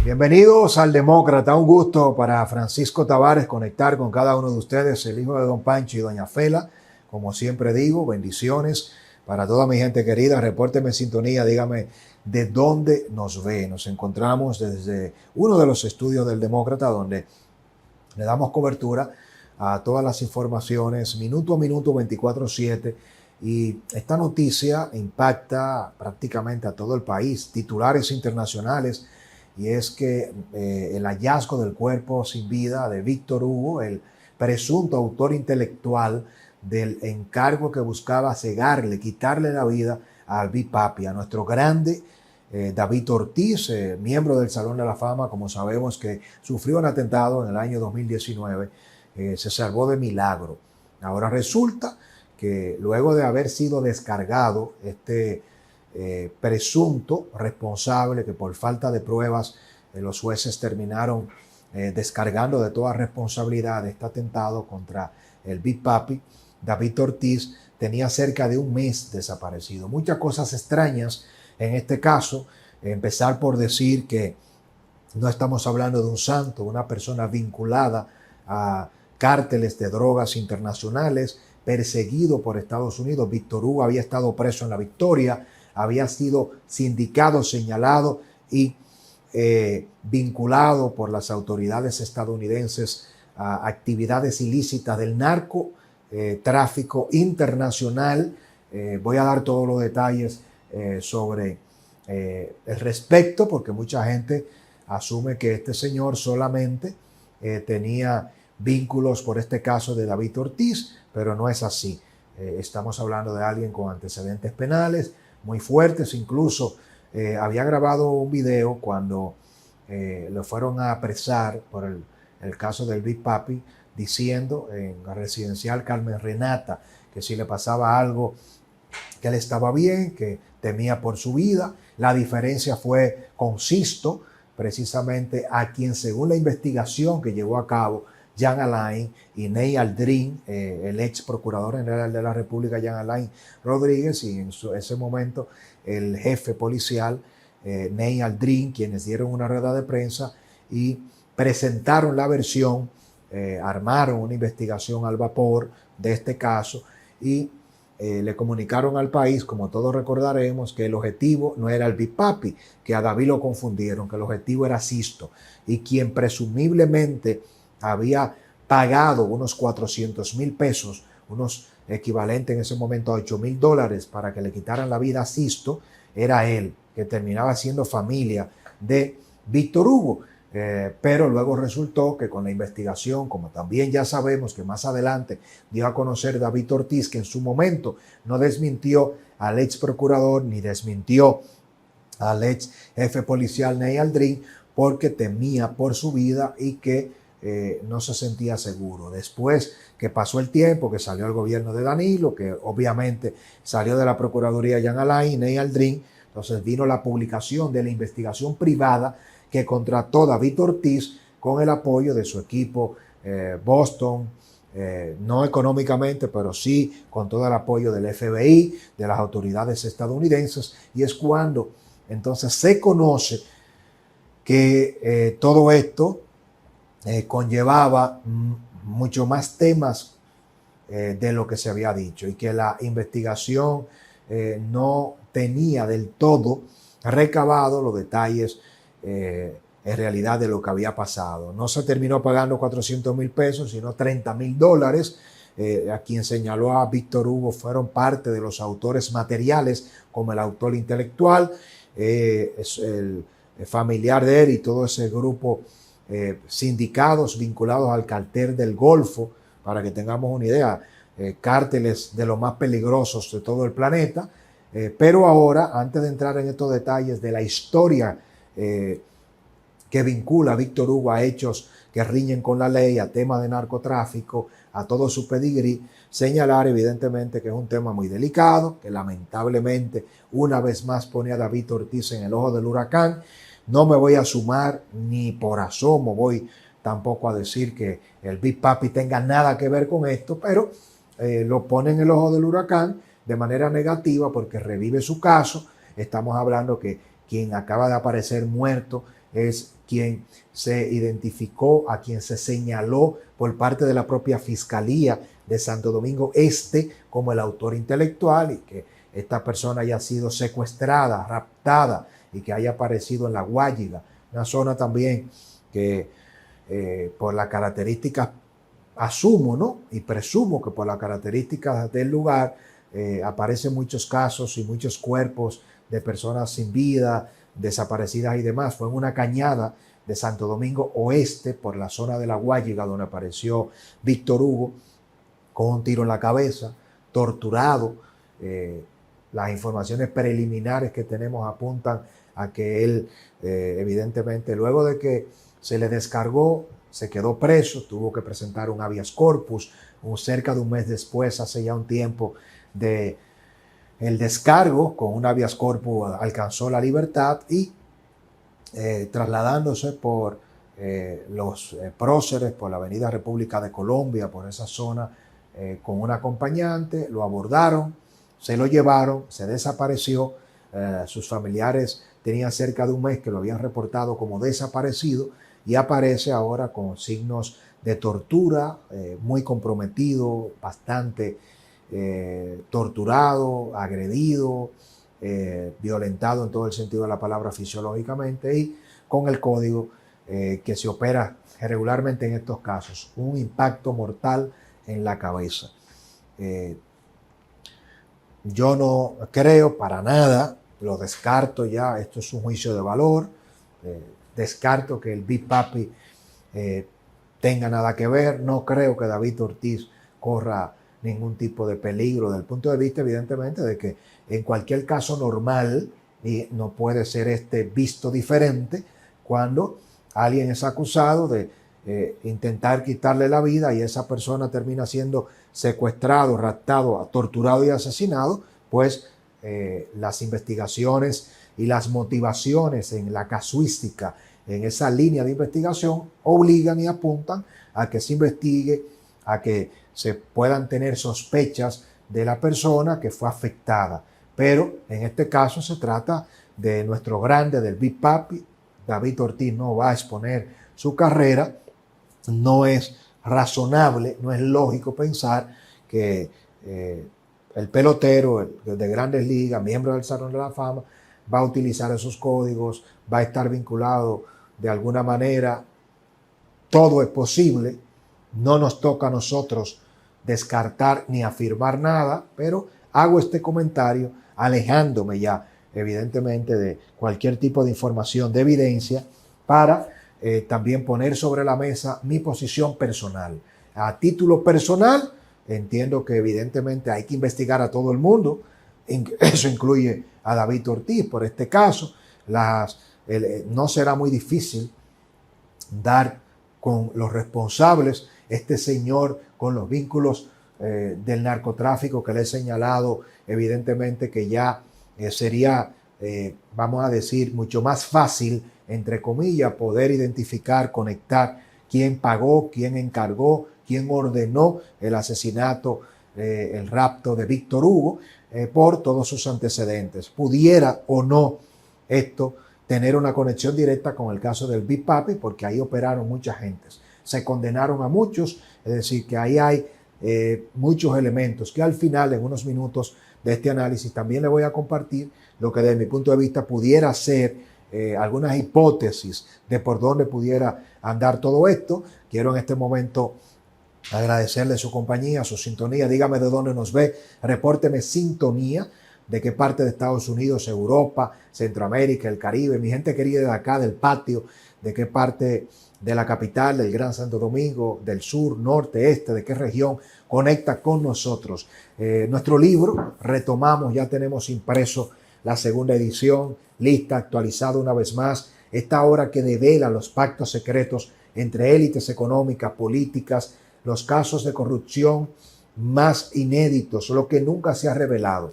Bienvenidos al Demócrata. Un gusto para Francisco Tavares conectar con cada uno de ustedes, el hijo de Don Pancho y Doña Fela. Como siempre digo, bendiciones para toda mi gente querida. Repórteme en sintonía, dígame de dónde nos ve. Nos encontramos desde uno de los estudios del Demócrata, donde le damos cobertura a todas las informaciones minuto a minuto, 24/7. Y esta noticia impacta prácticamente a todo el país, titulares internacionales. Y es que el hallazgo del cuerpo sin vida de Víctor Hugo, el presunto autor intelectual del encargo que buscaba cegarle, quitarle la vida al Big Papi, a nuestro grande David Ortiz, miembro del Salón de la Fama, como sabemos, que sufrió un atentado en el año 2019, se salvó de milagro. Ahora resulta que luego de haber sido descargado este presunto responsable, que por falta de pruebas los jueces terminaron descargando de toda responsabilidad de este atentado contra el Big Papi, David Ortiz tenía cerca de un mes desaparecido. Muchas cosas extrañas en este caso. Empezar por decir que no estamos hablando de un santo, una persona vinculada a cárteles de drogas internacionales, perseguido por Estados Unidos. Víctor Hugo había estado preso en La Victoria, había sido sindicado, señalado y vinculado por las autoridades estadounidenses a actividades ilícitas del narcotráfico internacional. Voy a dar todos los detalles sobre el respecto, porque mucha gente asume que este señor solamente tenía vínculos por este caso de David Ortiz, pero no es así. Estamos hablando de alguien con antecedentes penales muy fuertes. Incluso había grabado un video cuando lo fueron a apresar por el caso del Big Papi, diciendo en la residencial Carmen Renata que si le pasaba algo, que él estaba bien, que temía por su vida. La diferencia fue con Sisto, precisamente a quien, según la investigación que llevó a cabo Jean Alain y Ney Aldrin, el ex procurador general de la República, Jean Alain Rodríguez, y en ese momento el jefe policial, Ney Aldrin, quienes dieron una rueda de prensa y presentaron la versión, armaron una investigación al vapor de este caso y le comunicaron al país, como todos recordaremos, que el objetivo no era el Big Papi, que a David lo confundieron, que el objetivo era Sisto, y quien presumiblemente había pagado unos 400,000 pesos, unos equivalentes en ese momento a $8,000, para que le quitaran la vida a Sisto, era él, que terminaba siendo familia de Víctor Hugo. Pero luego resultó que con la investigación, como también ya sabemos que más adelante dio a conocer David Ortiz, que en su momento no desmintió al ex procurador ni desmintió al ex jefe policial Ney Aldrin, porque temía por su vida y que no se sentía seguro. Después que pasó el tiempo, que salió el gobierno de Danilo, que obviamente salió de la Procuraduría Jean Alain y Ney Aldrin, entonces vino la publicación de la investigación privada que contrató David Ortiz con el apoyo de su equipo Boston, no económicamente, pero sí con todo el apoyo del FBI, de las autoridades estadounidenses, y es cuando entonces se conoce que todo esto conllevaba mucho más temas de lo que se había dicho, y que la investigación no tenía del todo recabado los detalles en realidad de lo que había pasado. No se terminó pagando 400,000 pesos, sino $30,000. A quien señaló a Víctor Hugo fueron parte de los autores materiales, como el autor intelectual, es el familiar de él y todo ese grupo, sindicados vinculados al cartel del Golfo, para que tengamos una idea, cárteles de los más peligrosos de todo el planeta. Pero ahora, antes de entrar en estos detalles de la historia que vincula a Víctor Hugo a hechos que riñen con la ley, a temas de narcotráfico, a todo su pedigrí, señalar evidentemente que es un tema muy delicado, que lamentablemente una vez más pone a David Ortiz en el ojo del huracán. No me voy a sumar ni por asomo, voy tampoco a decir que el Big Papi tenga nada que ver con esto, pero lo pone en el ojo del huracán de manera negativa porque revive su caso. Estamos hablando que quien acaba de aparecer muerto es quien se identificó, a quien se señaló por parte de la propia Fiscalía de Santo Domingo Este como el autor intelectual, y que esta persona haya sido secuestrada, raptada y que haya aparecido en La Guayiga, una zona también que por las características, asumo, ¿no? Y presumo que por las características del lugar aparecen muchos casos y muchos cuerpos de personas sin vida, desaparecidas y demás. Fue en una cañada de Santo Domingo Oeste, por la zona de La Guayiga, donde apareció Víctor Hugo con un tiro en la cabeza, torturado. Las informaciones preliminares que tenemos apuntan a que él, evidentemente, luego de que se le descargó, se quedó preso, tuvo que presentar un habeas corpus, cerca de un mes después, hace ya un tiempo de el descargo, con un habeas corpus alcanzó la libertad y trasladándose por los próceres, por la avenida República de Colombia, por esa zona, con un acompañante, lo abordaron, se lo llevaron, se desapareció. Sus familiares tenían cerca de un mes que lo habían reportado como desaparecido y aparece ahora con signos de tortura, muy comprometido, bastante torturado, agredido, violentado en todo el sentido de la palabra fisiológicamente, y con el código que se opera regularmente en estos casos, un impacto mortal en la cabeza. Yo no creo para nada, lo descarto ya, esto es un juicio de valor, descarto que el Big Papi tenga nada que ver, no creo que David Ortiz corra ningún tipo de peligro, desde el punto de vista evidentemente de que en cualquier caso normal, y no puede ser visto diferente, cuando alguien es acusado de intentar quitarle la vida y esa persona termina siendo secuestrado, raptado, torturado y asesinado, pues las investigaciones y las motivaciones en la casuística, en esa línea de investigación, obligan y apuntan a que se investigue, a que se puedan tener sospechas de la persona que fue afectada. Pero en este caso se trata de nuestro grande, del Big Papi. David Ortiz no va a exponer su carrera. No es razonable, no es lógico pensar que el pelotero de Grandes Ligas, miembro del Salón de la Fama, va a utilizar esos códigos, va a estar vinculado de alguna manera. Todo es posible. No nos toca a nosotros descartar ni afirmar nada, pero hago este comentario alejándome ya, evidentemente, de cualquier tipo de información, de evidencia, para también poner sobre la mesa mi posición personal. A título personal, entiendo que evidentemente hay que investigar a todo el mundo. Eso incluye a David Ortiz, por este caso. No será muy difícil dar con los responsables. Este señor con los vínculos del narcotráfico que le he señalado, evidentemente que ya sería, vamos a decir, mucho más fácil, entre comillas, poder identificar, conectar quién pagó, quién encargó, quién ordenó el asesinato, el rapto de Víctor Hugo, por todos sus antecedentes. Pudiera o no esto tener una conexión directa con el caso del Big Papi, porque ahí operaron muchas gentes. Se condenaron a muchos, es decir, que ahí hay muchos elementos que al final, en unos minutos de este análisis, también le voy a compartir lo que desde mi punto de vista pudiera ser algunas hipótesis de por dónde pudiera andar todo esto. Quiero en este momento agradecerle su compañía, su sintonía. Dígame de dónde nos ve, repórteme sintonía, de qué parte de Estados Unidos, Europa, Centroamérica, el Caribe, mi gente querida de acá, del patio, de qué parte de la capital, del Gran Santo Domingo, del sur, norte, este, de qué región conecta con nosotros. Nuestro libro, retomamos, ya tenemos impreso la segunda edición, lista, actualizada una vez más, esta obra que devela los pactos secretos entre élites económicas, políticas, los casos de corrupción más inéditos, lo que nunca se ha revelado.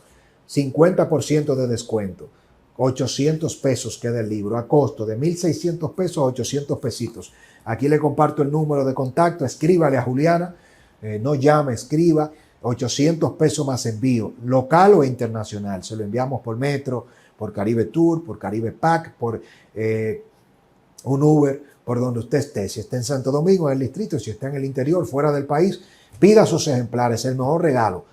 50% de descuento, 800 pesos queda el libro, a costo de 1,600 pesos a 800 pesitos. Aquí le comparto el número de contacto, escríbale a Juliana, no llame, escriba, 800 pesos más envío, local o internacional. Se lo enviamos por Metro, por Caribe Tour, por Caribe Pack, por un Uber por donde usted esté. Si está en Santo Domingo, en el distrito, si está en el interior, fuera del país, pida sus ejemplares, el mejor regalo.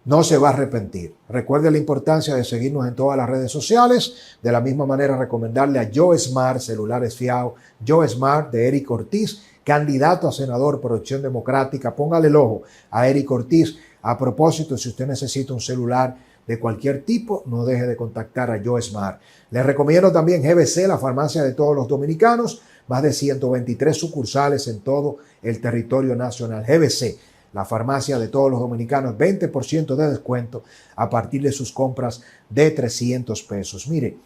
No se va a arrepentir. Recuerde la importancia de seguirnos en todas las redes sociales. De la misma manera, recomendarle a Joe Smart, celulares fiados, Joe Smart de Eric Ortiz, candidato a senador por Opción Democrática. Póngale el ojo a Eric Ortiz. A propósito, si usted necesita un celular de cualquier tipo, no deje de contactar a Joe Smart. Les recomiendo también GBC, la farmacia de todos los dominicanos. Más de 123 sucursales en todo el territorio nacional. GBC, la farmacia de todos los dominicanos, 20% de descuento a partir de sus compras de 300 pesos. Mire,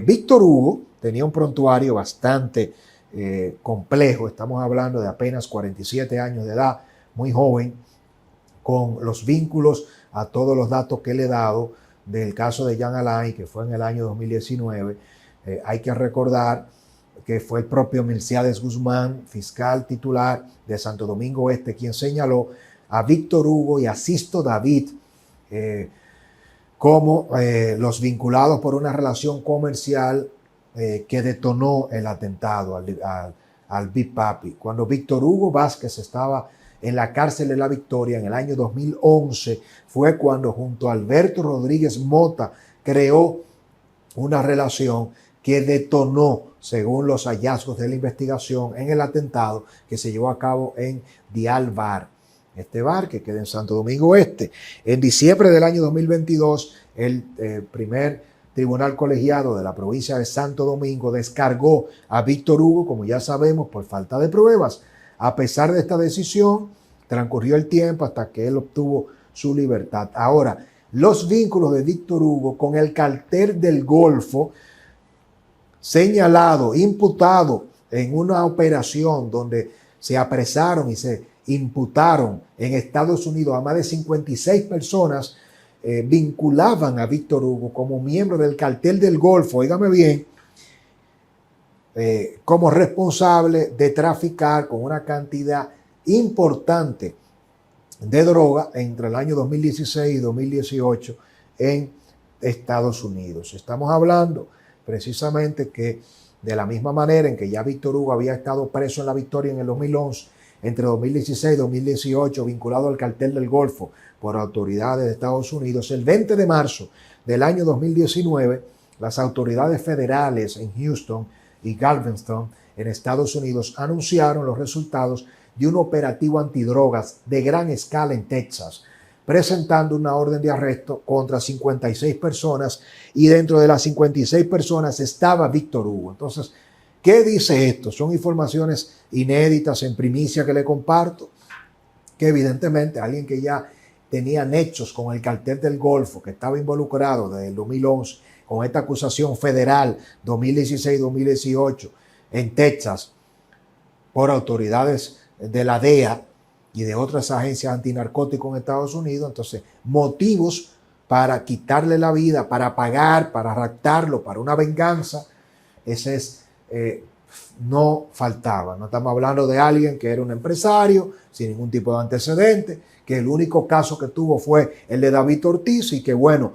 Víctor Hugo tenía un prontuario bastante complejo. Estamos hablando de apenas 47 años de edad, muy joven, con los vínculos a todos los datos que le he dado del caso de Jean Alain, que fue en el año 2019. Hay que recordar que fue el propio Milciades Guzmán, fiscal titular de Santo Domingo Este, quien señaló a Víctor Hugo y a Sisto David como los vinculados por una relación comercial que detonó el atentado al Big Papi. Cuando Víctor Hugo Vázquez estaba en la cárcel de La Victoria en el año 2011, fue cuando junto a Alberto Rodríguez Mota creó una relación que detonó, según los hallazgos de la investigación, en el atentado que se llevó a cabo en Dial Bar. Este bar que queda en Santo Domingo Este. En diciembre del año 2022, el primer tribunal colegiado de la provincia de Santo Domingo descargó a Víctor Hugo, como ya sabemos, por falta de pruebas. A pesar de esta decisión, transcurrió el tiempo hasta que él obtuvo su libertad. Ahora, los vínculos de Víctor Hugo con el cartel del Golfo, señalado, imputado en una operación donde se apresaron y se imputaron en Estados Unidos a más de 56 personas, vinculaban a Víctor Hugo como miembro del cartel del Golfo, óigame bien, como responsable de traficar con una cantidad importante de droga entre el año 2016 y 2018 en Estados Unidos. Estamos hablando precisamente que de la misma manera en que ya Víctor Hugo había estado preso en La Victoria en el 2011, entre 2016 y 2018, vinculado al cartel del Golfo por autoridades de Estados Unidos, el 20 de marzo del año 2019, las autoridades federales en Houston y Galveston, en Estados Unidos, anunciaron los resultados de un operativo antidrogas de gran escala en Texas, presentando una orden de arresto contra 56 personas, y dentro de las 56 personas estaba Víctor Hugo. Entonces, ¿qué dice esto? Son informaciones inéditas en primicia que le comparto, que evidentemente alguien que ya tenía nexos con el cartel del Golfo, que estaba involucrado desde el 2011 con esta acusación federal 2016-2018 en Texas por autoridades de la DEA y de otras agencias antinarcóticos en Estados Unidos. Entonces, motivos para quitarle la vida, para pagar, para raptarlo, para una venganza, ese es, no faltaba. No estamos hablando de alguien que era un empresario sin ningún tipo de antecedente, que el único caso que tuvo fue el de David Ortiz y que, bueno,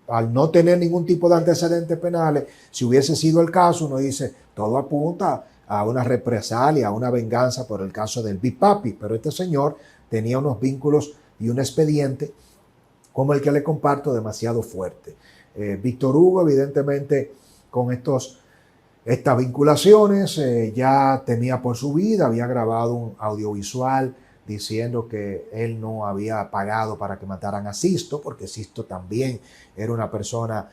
al no tener ningún tipo de antecedentes penales, si hubiese sido el caso, uno dice, todo apunta a una represalia, a una venganza por el caso del Big Papi, pero este señor tenía unos vínculos y un expediente como el que le comparto demasiado fuerte. Víctor Hugo, evidentemente, con estas vinculaciones, ya temía por su vida, había grabado un audiovisual diciendo que él no había pagado para que mataran a Sisto, porque Sisto también era una persona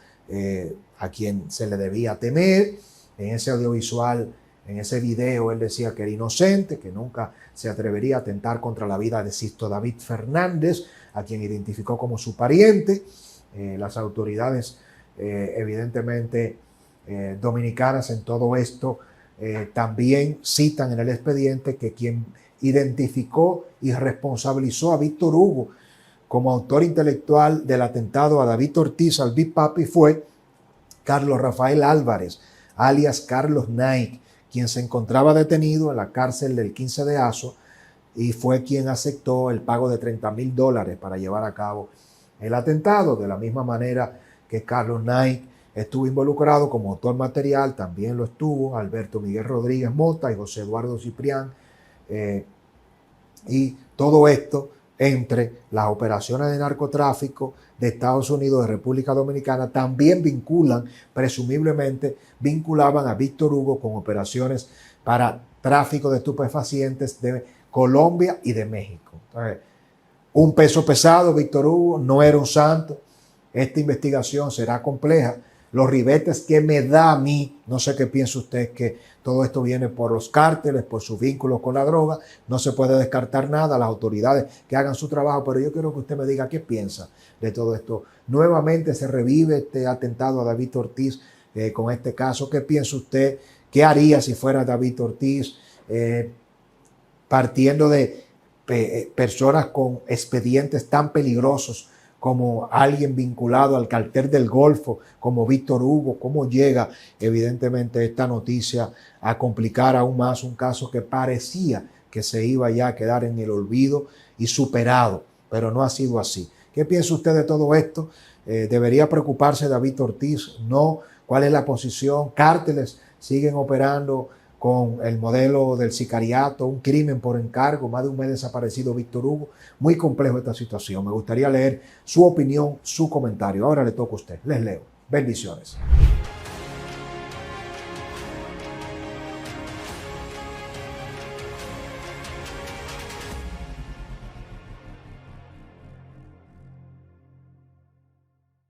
a quien se le debía temer. En ese audiovisual, en ese video, él decía que era inocente, que nunca se atrevería a atentar contra la vida de Sisto David Fernández, a quien identificó como su pariente. Las autoridades, evidentemente, dominicanas en todo esto, también citan en el expediente que quien identificó y responsabilizó a Víctor Hugo como autor intelectual del atentado a David Ortiz, al Big Papi, fue Carlos Rafael Álvarez, alias Carlos Knight, quien se encontraba detenido en la cárcel del 15 de Azo y fue quien aceptó el pago de $30,000 para llevar a cabo el atentado. De la misma manera que Carlos Knight estuvo involucrado como autor material, también lo estuvo Alberto Miguel Rodríguez Mota y José Eduardo Ciprián, y todo esto entre las operaciones de narcotráfico de Estados Unidos, de República Dominicana, también presumiblemente vinculaban a Víctor Hugo con operaciones para tráfico de estupefacientes de Colombia y de México. Entonces, un peso pesado, Víctor Hugo no era un santo. Esta investigación será compleja. Los ribetes que me da a mí, no sé qué piensa usted, que todo esto viene por los cárteles, por sus vínculos con la droga, no se puede descartar nada, las autoridades que hagan su trabajo, pero yo quiero que usted me diga qué piensa de todo esto. Nuevamente se revive este atentado a David Ortiz con este caso. ¿Qué piensa usted? ¿Qué haría si fuera David Ortiz? Partiendo de personas con expedientes tan peligrosos como alguien vinculado al cartel del Golfo, como Víctor Hugo, cómo llega evidentemente esta noticia a complicar aún más un caso que parecía que se iba ya a quedar en el olvido y superado, pero no ha sido así. ¿Qué piensa usted de todo esto? ¿Debería preocuparse David Ortiz? ¿No? ¿Cuál es la posición? ¿Cárteles siguen operando con el modelo del sicariato, un crimen por encargo, más de un mes desaparecido Víctor Hugo? Muy complejo esta situación. Me gustaría leer su opinión, su comentario. Ahora le toca a usted. Les leo. Bendiciones.